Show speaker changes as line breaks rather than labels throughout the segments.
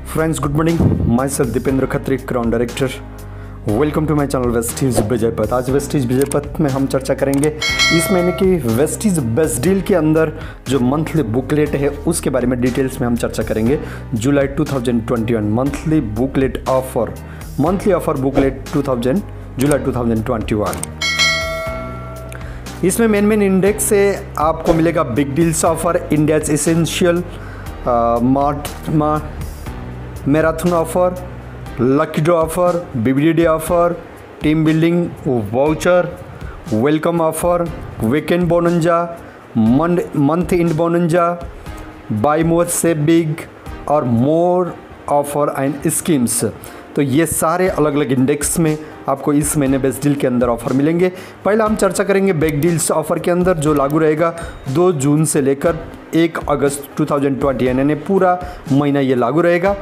Friends, good morning. Myself Dipendra Khatri, Crown Director. Welcome to my channel Vestige Vijaypath. आज Vestige Vijaypath में हम चर्चा करेंगे इस महीने की वेस्टीज बेस्ट डील के अंदर जो मंथली बुकलेट है उसके बारे में डिटेल्स में हम चर्चा करेंगे। जुलाई 2021 monthly booklet offer, monthly offer booklet जुलाई 2021। इसमें मेन इंडेक्स से आपको मिलेगा big deals offer, India's essential, marathon offer, lucky draw offer, BBD offer, team building voucher, welcome offer, weekend bonanza, month end bonanza, buy more save big और more offer and schemes. तो ये सारे अलग अलग index में आपको इस महीने बेस्ट डील के अंदर ऑफर मिलेंगे। पहले हम चर्चा करेंगे बिग डील्स ऑफर के अंदर जो लागू रहेगा 2 जून से लेकर 1 अगस्त 2020, यानी पूरा महीना ये लागू रहेगा।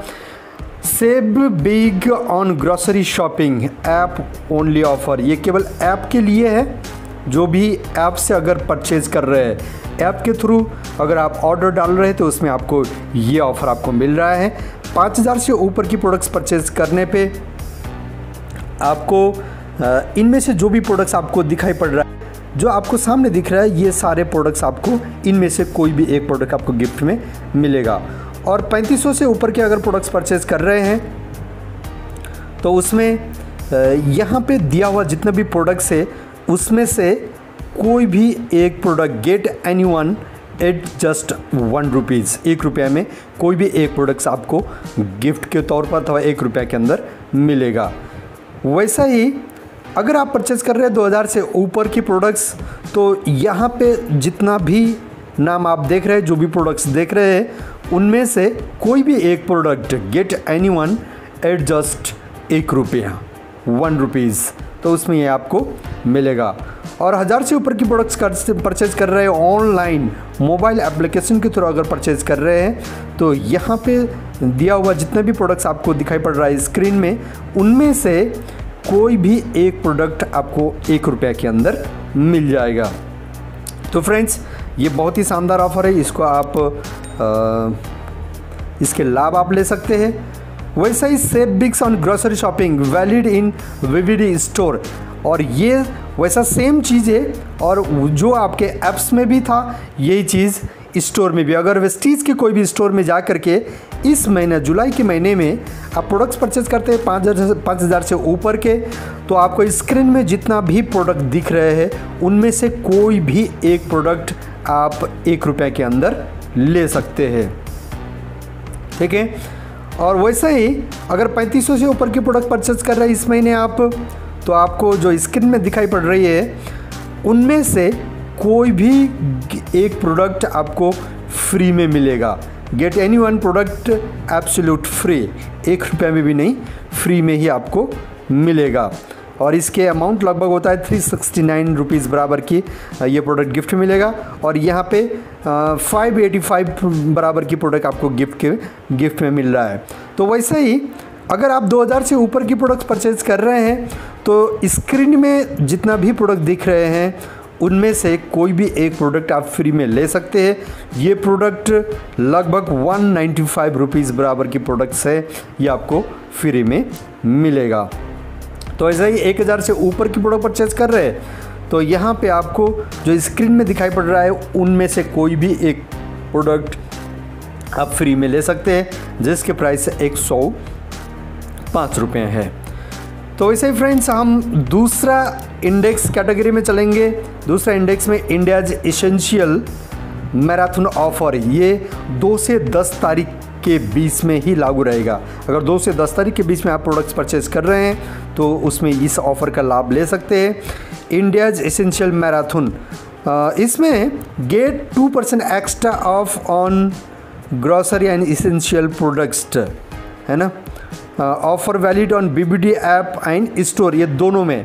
Save big on grocery shopping app only offer, ये केवल ऐप के लिए है। जो भी ऐप से अगर परचेज कर रहे हैं, ऐप के थ्रू अगर आप ऑर्डर डाल रहे हैं तो उसमें आपको ये ऑफर आपको मिल रहा है। 5000 से ऊपर की प्रोडक्ट्स परचेज करने पे आपको इनमें से जो भी प्रोडक्ट्स आपको दिखाई पड़ रहा है, जो आपको सामने दिख रहा है, ये सारे प्रोडक्ट्स आपको इनमें से कोई भी एक प्रोडक्ट आपको गिफ्ट में मिलेगा। और 3500 से ऊपर के अगर प्रोडक्ट्स परचेज कर रहे हैं तो उसमें यहाँ पे दिया हुआ जितने भी प्रोडक्ट्स है उसमें से कोई भी एक product get any one at just ₹1, 1 रुपये में कोई भी एक प्रोडक्ट्स आपको गिफ्ट के तौर पर अथवा 1 रुपये के अंदर मिलेगा। वैसा ही अगर आप परचेज कर रहे हैं 2000 से ऊपर की प्रोडक्ट्स, तो यहाँ पे जितना भी नाम आप देख रहे हैं, जो भी प्रोडक्ट्स देख रहे हैं, उनमें से कोई भी एक product get any one at just ₹1, ₹1, तो उसमें ये आपको मिलेगा। और 1000 से ऊपर की प्रोडक्ट्स परचेज कर रहे हैं ऑनलाइन मोबाइल एप्लीकेशन के थ्रू अगर परचेज कर रहे हैं तो यहाँ पे दिया हुआ जितने भी प्रोडक्ट्स आपको दिखाई पड़ रहा है स्क्रीन में, उनमें से कोई भी एक प्रोडक्ट आपको ₹1 के अंदर मिल जाएगा। तो फ्रेंड्स, ये बहुत ही शानदार ऑफर है, इसको आप इसके लाभ आप ले सकते हैं। वैसा ही save bigs on grocery shopping valid in VVD store, और ये वैसा सेम चीज़ है और जो आपके ऐप्स में भी था यही चीज़ स्टोर में भी। अगर वेस्टीज के कोई भी स्टोर में जा करके इस महीने जुलाई के महीने में आप प्रोडक्ट्स परचेज करते हैं 5000 से ऊपर के, तो आपको स्क्रीन में जितना भी प्रोडक्ट दिख रहे हैं उनमें से कोई भी एक प्रोडक्ट आप ₹1 के अंदर ले सकते हैं, ठीक है। और वैसे ही अगर 3500 से ऊपर की प्रोडक्ट परचेज कर रहे हैं इस महीने आप, तो आपको जो स्क्रीन में दिखाई पड़ रही है उनमें से कोई भी एक प्रोडक्ट आपको फ्री में मिलेगा। Gate any one product absolute free, ₹1 में भी नहीं, फ्री में ही आपको मिलेगा। और इसके अमाउंट लगभग होता है ₹369 बराबर की ये प्रोडक्ट गिफ्ट मिलेगा। और यहाँ पे 585 बराबर की प्रोडक्ट आपको गिफ्ट में मिल रहा है। तो वैसे ही अगर आप 2000 से ऊपर की प्रोडक्ट्स परचेज कर रहे हैं तो स्क्रीन में जितना भी प्रोडक्ट दिख रहे हैं उनमें से कोई भी एक प्रोडक्ट आप फ्री में ले सकते हैं। ये प्रोडक्ट लगभग ₹195 बराबर की प्रोडक्ट्स है, ये आपको फ्री में मिलेगा। तो ऐसा ही 1000 से ऊपर की प्रोडक्ट परचेज कर रहे हैं तो यहाँ पे आपको जो स्क्रीन में दिखाई पड़ रहा है उनमें से कोई भी एक प्रोडक्ट आप फ्री में ले सकते हैं, जिसके प्राइस ₹105 है। तो वैसे ही फ्रेंड्स, हम दूसरा इंडेक्स कैटेगरी में चलेंगे। दूसरा इंडेक्स में इंडियाज एसेंशियल मैराथन ऑफर, ये 2 से 10 तारीख के बीच में ही लागू रहेगा। अगर 2 से 10 तारीख के बीच में आप प्रोडक्ट्स परचेज कर रहे हैं तो उसमें इस ऑफ़र का लाभ ले सकते हैं। इंडियाज एसेंशियल मैराथन, इसमें get 2% extra off on grocery and essential products, है ना। Offer valid on BBD app and store, ये दोनों में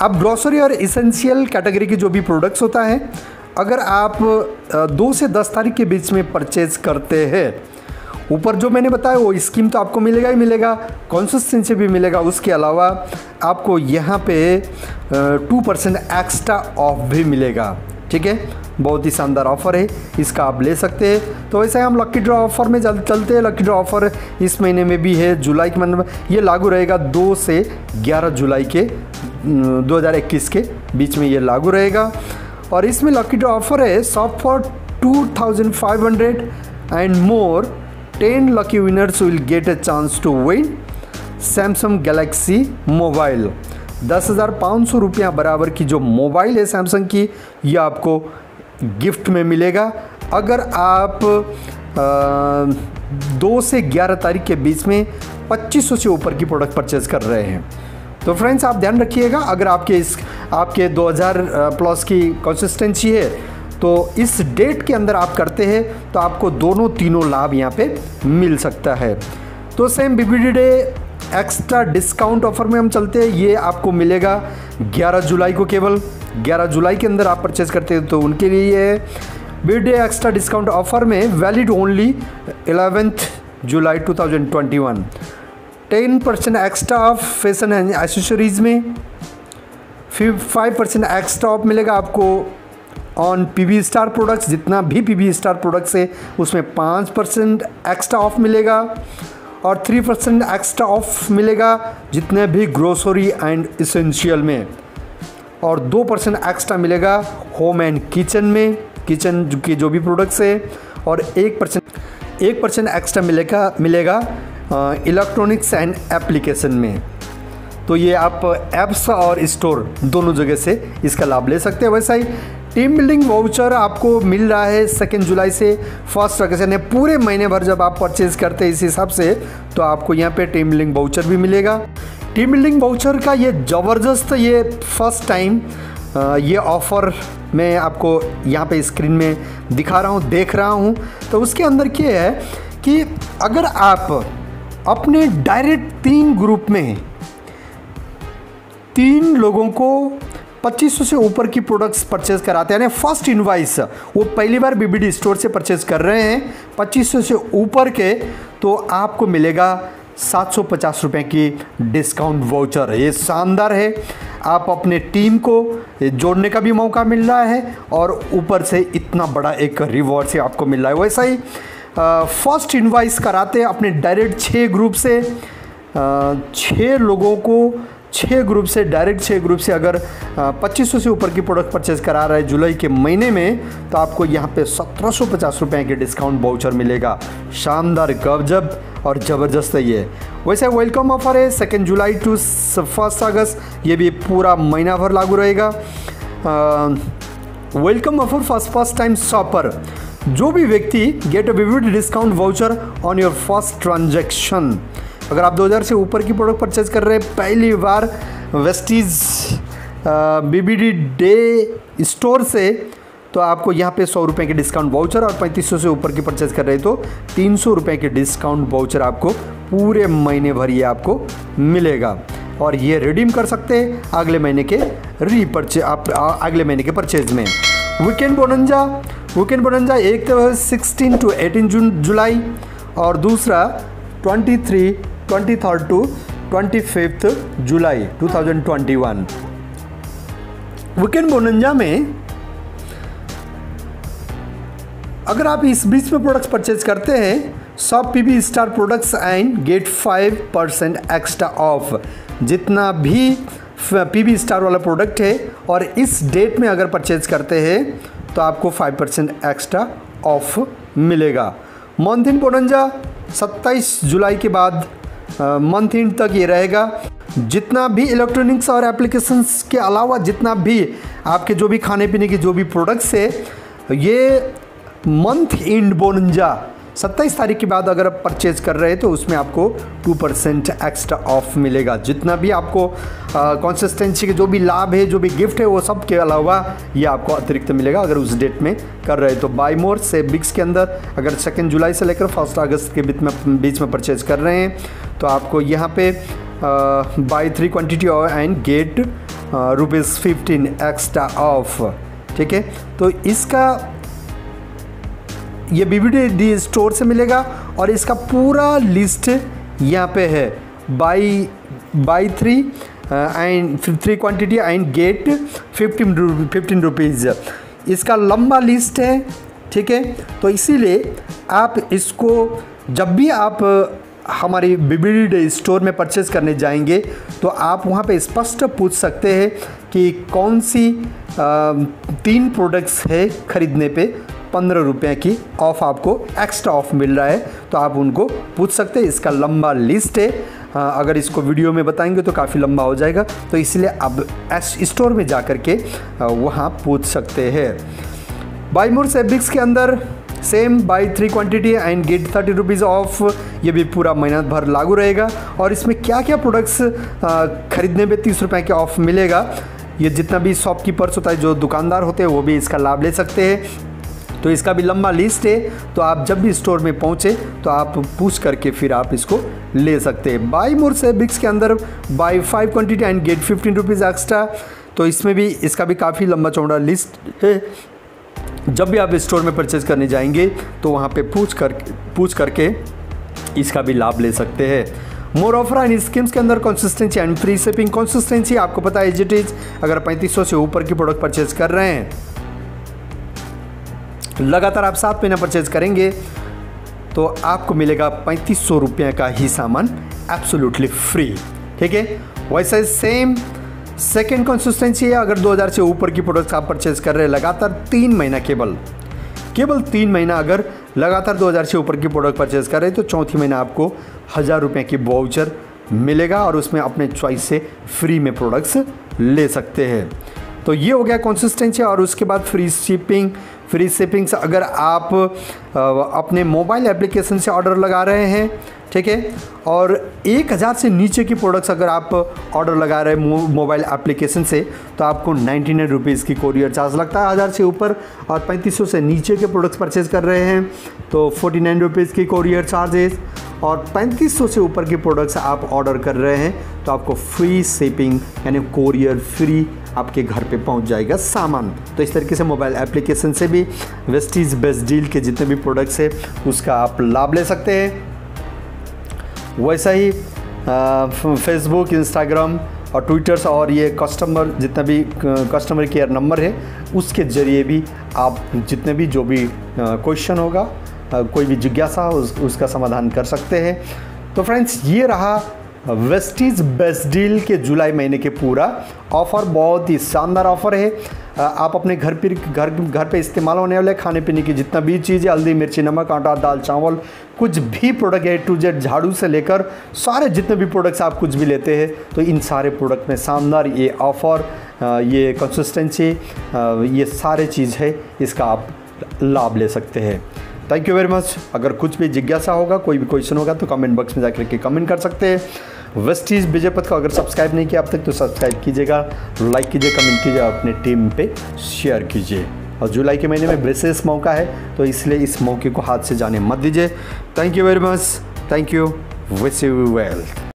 अब ग्रोसरी और एसेंशियल कैटेगरी की जो भी प्रोडक्ट्स होता है, अगर आप 2 से 10 तारीख के बीच में परचेज करते हैं, ऊपर जो मैंने बताया वो स्कीम तो आपको मिलेगा ही मिलेगा, कंसिस्टेंसी भी मिलेगा। उसके अलावा आपको यहाँ पे 2% एक्स्ट्रा ऑफ भी मिलेगा, ठीक है। बहुत ही शानदार ऑफ़र है, इसका आप ले सकते हैं। तो वैसे हम लकी ड्रॉ ऑफ़र में चलते हैं। लकी ड्रॉ ऑफ़र इस महीने में भी है, जुलाई के महीने में। ये लागू रहेगा 2 से 11 जुलाई के 2021 के बीच में ये लागू रहेगा। और इसमें लकी ड्रॉ ऑफ़र है shop for 2500 and more 10 lucky winners will get a chance to win Samsung Galaxy mobile. 10,500 रुपया बराबर की जो मोबाइल है सैमसंग की, ये आपको गिफ्ट में मिलेगा अगर आप 2 से 11 तारीख के बीच में 2500 से ऊपर की प्रोडक्ट परचेज़ कर रहे हैं। तो फ्रेंड्स आप ध्यान रखिएगा, अगर आपके 2000 प्लस की कंसिस्टेंसी है तो इस डेट के अंदर आप करते हैं तो आपको दोनों तीनों लाभ यहाँ पे मिल सकता है। तो same BBD day extra discount offer में हम चलते हैं। ये आपको मिलेगा 11 जुलाई को, केवल 11 जुलाई के अंदर आप परचेज करते हैं तो उनके लिए ये है। BBD एक्स्ट्रा डिस्काउंट ऑफर में valid only 11 July 2021। 10% extra off fashion and accessories में, 5% एक्स्ट्रा ऑफ मिलेगा आपको ऑन PB स्टार प्रोडक्ट्स। जितना भी PB स्टार प्रोडक्ट्स है उसमें 5% एक्स्ट्रा ऑफ मिलेगा और 3% एक्स्ट्रा ऑफ मिलेगा जितने भी ग्रोसरी एंड इसेंशियल में, और 2% एक्स्ट्रा मिलेगा होम एंड किचन में, किचन के जो भी प्रोडक्ट्स है, और 1% एक्स्ट्रा मिलेगा इलेक्ट्रॉनिक्स एंड एप्लीकेशन में। तो ये आप ऐप्स और स्टोर दोनों जगह से इसका लाभ ले सकते हैं। वैसा ही टीम बिल्डिंग वाउचर आपको मिल रहा है 2 जुलाई से 1 अगस्त, यानी पूरे महीने भर जब आप परचेज़ करते हैं इस हिसाब से तो आपको यहाँ पे टीम बिल्डिंग वाउचर भी मिलेगा। टीम बिल्डिंग वाउचर का ये ज़बरदस्त, ये फर्स्ट टाइम ये ऑफ़र मैं आपको यहाँ पे स्क्रीन में दिखा रहा हूँ, देख रहा हूँ। तो उसके अंदर क्या है कि अगर आप अपने डायरेक्ट 3 ग्रुप में 3 लोगों को 2500 से ऊपर की प्रोडक्ट्स परचेज कराते हैं, यानी फर्स्ट इनवाइस वो पहली बार BBD स्टोर से परचेज कर रहे हैं 2500 से ऊपर के, तो आपको मिलेगा 750 रुपये की डिस्काउंट वाउचर। ये शानदार है, आप अपने टीम को जोड़ने का भी मौका मिल रहा है और ऊपर से इतना बड़ा एक रिवॉर्ड से आपको मिल रहा है। वैसा ही फर्स्ट इनवाइस कराते हैं अपने डायरेक्ट 6 ग्रुप से, 6 लोगों को 6 ग्रुप से, डायरेक्ट 6 ग्रुप से अगर 2500 से ऊपर की प्रोडक्ट परचेज करा रहा है जुलाई के महीने में, तो आपको यहाँ पे 1750 रुपये के डिस्काउंट वाउचर मिलेगा। शानदार, गजब और ज़बरदस्त है ये। वैसे वेलकम ऑफर है 2 जुलाई टू 1 अगस्त, ये भी पूरा महीना भर लागू रहेगा। Welcome offer first time shopper, जो भी व्यक्ति get a BBD discount voucher on your first transaction. अगर आप 2000 से ऊपर की प्रोडक्ट परचेज कर रहे हैं पहली बार वेस्टीज BBD डे स्टोर से, तो आपको यहाँ पे 100 रुपये के डिस्काउंट वाउचर, और 3500 से ऊपर की परचेज कर रहे हैं तो 300 रुपये के डिस्काउंट वाउचर आपको पूरे महीने भर ये आपको मिलेगा। और ये रिडीम कर सकते हैं अगले महीने के अगले महीने के परचेज में। वीकेंड बोनंजा एक तो 16 टू 18 जुलाई और दूसरा 23rd to 25th July 2021। Weekend बोनंजा में अगर आप इस बीच में प्रोडक्ट्स परचेज करते हैं, सब PB star products and get 5% extra off. जितना भी PB स्टार वाला प्रोडक्ट है और इस डेट में अगर परचेज करते हैं तो आपको 5% एक्स्ट्रा ऑफ मिलेगा। मंथ इन बोनंजा 27 जुलाई के बाद मंथ एंड तक ये रहेगा। जितना भी इलेक्ट्रॉनिक्स और एप्लीकेशंस के अलावा जितना भी आपके जो भी खाने पीने की जो भी प्रोडक्ट्स है, ये मंथ एंड बोनंजा 27 तारीख के बाद अगर आप परचेज कर रहे हैं तो उसमें आपको 2% एक्स्ट्रा ऑफ मिलेगा। जितना भी आपको कंसिस्टेंसी के जो भी लाभ है, जो भी गिफ्ट है, वो सब के अलावा ये आपको अतिरिक्त मिलेगा अगर उस डेट में कर रहे हैं। तो बाय मोर से बिग्स के अंदर अगर 2 जुलाई से लेकर 1 अगस्त के बीच में परचेज कर रहे हैं तो आपको यहाँ पे buy 3 quantity and get ₹15 extra off. ठीक है, तो इसका ये BBD स्टोर से मिलेगा और इसका पूरा लिस्ट यहाँ पे है। Buy 3 quantity and get 15 rupees. इसका लंबा लिस्ट है, ठीक है। तो इसीलिए आप इसको जब भी आप हमारी BBD स्टोर में परचेज़ करने जाएंगे तो आप वहाँ पे स्पष्ट पूछ सकते हैं कि कौन सी 3 प्रोडक्ट्स है खरीदने पे 15 रुपये की ऑफ़ आपको एक्स्ट्रा ऑफ मिल रहा है, तो आप उनको पूछ सकते हैं। इसका लंबा लिस्ट है, अगर इसको वीडियो में बताएंगे तो काफ़ी लंबा हो जाएगा, तो इसलिए अब स्टोर में जा कर के वहाँ पूछ सकते हैं। बाई मोर फैब्रिक्स के अंदर same buy 3 quantity and get 30 rupees off, ये भी पूरा महीना भर लागू रहेगा। और इसमें क्या क्या प्रोडक्ट्स खरीदने पे 30 रुपये के ऑफ मिलेगा, ये जितना भी शॉपकीपर्स होता है, जो दुकानदार होते हैं, वो भी इसका लाभ ले सकते हैं। तो इसका भी लंबा लिस्ट है, तो आप जब भी स्टोर में पहुँचे तो आप पूछ करके फिर आप इसको ले सकते हैं। बाई मोर फैब्रिक्स के अंदर buy 5 quantity and get 15 rupees extra, तो इसमें भी इसका भी काफ़ी लंबा चौड़ा लिस्ट है। जब भी आप स्टोर में परचेज करने जाएंगे तो वहाँ पे पूछ करके इसका भी लाभ ले सकते हैं। मोर ऑफर एंड स्कीम्स के अंदर consistency and free shipping. Consistency आपको पता है, एज इट इज, अगर 3500 से ऊपर की प्रोडक्ट परचेज कर रहे हैं, लगातार आप 7 महीना परचेज करेंगे तो आपको मिलेगा 3500 रुपये का ही सामान एब्सोल्युटली फ्री, ठीक है। वैसे सेम सेकेंड कंसिस्टेंसी है, अगर 2000 से ऊपर की प्रोडक्ट्स आप परचेज कर रहे हैं लगातार 3 महीना, केवल 3 महीना अगर लगातार 2000 से ऊपर की प्रोडक्ट परचेज कर रहे हैं तो चौथी महीना आपको 1000 रुपये की वाउचर मिलेगा और उसमें अपने चॉइस से फ्री में प्रोडक्ट्स ले सकते हैं। तो ये हो गया कंसिस्टेंसी। और उसके बाद फ्री शिपिंग से अगर आप अपने मोबाइल एप्लीकेशन से ऑर्डर लगा रहे हैं, ठीक है, और 1000 से नीचे की प्रोडक्ट्स अगर आप ऑर्डर लगा रहे हैं मोबाइल एप्लीकेशन से, तो आपको 99 रुपीज़ की कोरियर चार्ज लगता है 1000 से ऊपर। और 3500 से नीचे के प्रोडक्ट्स परचेज कर रहे हैं तो 49 रुपीज़ की कोरियर चार्जेस। और 3500 से ऊपर की प्रोडक्ट्स आप ऑर्डर कर रहे हैं तो आपको फ्री शिपिंग यानी कोरियर फ्री आपके घर पे पहुंच जाएगा सामान। तो इस तरीके से मोबाइल एप्लीकेशन से भी वेस्टीज बेस्ट डील के जितने भी प्रोडक्ट्स है उसका आप लाभ ले सकते हैं। वैसा ही फेसबुक, इंस्टाग्राम और ट्विटर्स और ये कस्टमर जितना भी कस्टमर केयर नंबर है उसके ज़रिए भी आप जितने भी जो भी क्वेश्चन होगा, कोई भी जिज्ञासा हो उसका समाधान कर सकते हैं। तो फ्रेंड्स, ये रहा वेस्टीज बेस्ट डील के जुलाई महीने के पूरा ऑफ़र। बहुत ही शानदार ऑफ़र है। आप अपने घर पे इस्तेमाल होने वाले खाने पीने की जितना भी चीज़ें, हल्दी, मिर्ची, नमक, आटा, दाल, चावल, कुछ भी प्रोडक्ट A to Z, झाड़ू से लेकर सारे जितने भी प्रोडक्ट्स आप कुछ भी लेते हैं तो इन सारे प्रोडक्ट में शानदार ये ऑफ़र, ये कंसिस्टेंसी, ये सारे चीज़ है, इसका आप लाभ ले सकते हैं। Thank you very much. अगर कुछ भी जिज्ञासा होगा, कोई भी क्वेश्चन होगा तो कमेंट बॉक्स में जाकर के कमेंट कर सकते हैं। वेस्टीज विजय पथ को अगर सब्सक्राइब नहीं किया अब तक तो सब्सक्राइब कीजिएगा, लाइक कीजिए, कमेंट कीजिए, अपने टीम पे शेयर कीजिए। और जुलाई के महीने में विशेष मौका है तो इसलिए इस मौके को हाथ से जाने मत दीजिए। Thank you very much. Thank you. Wish you well.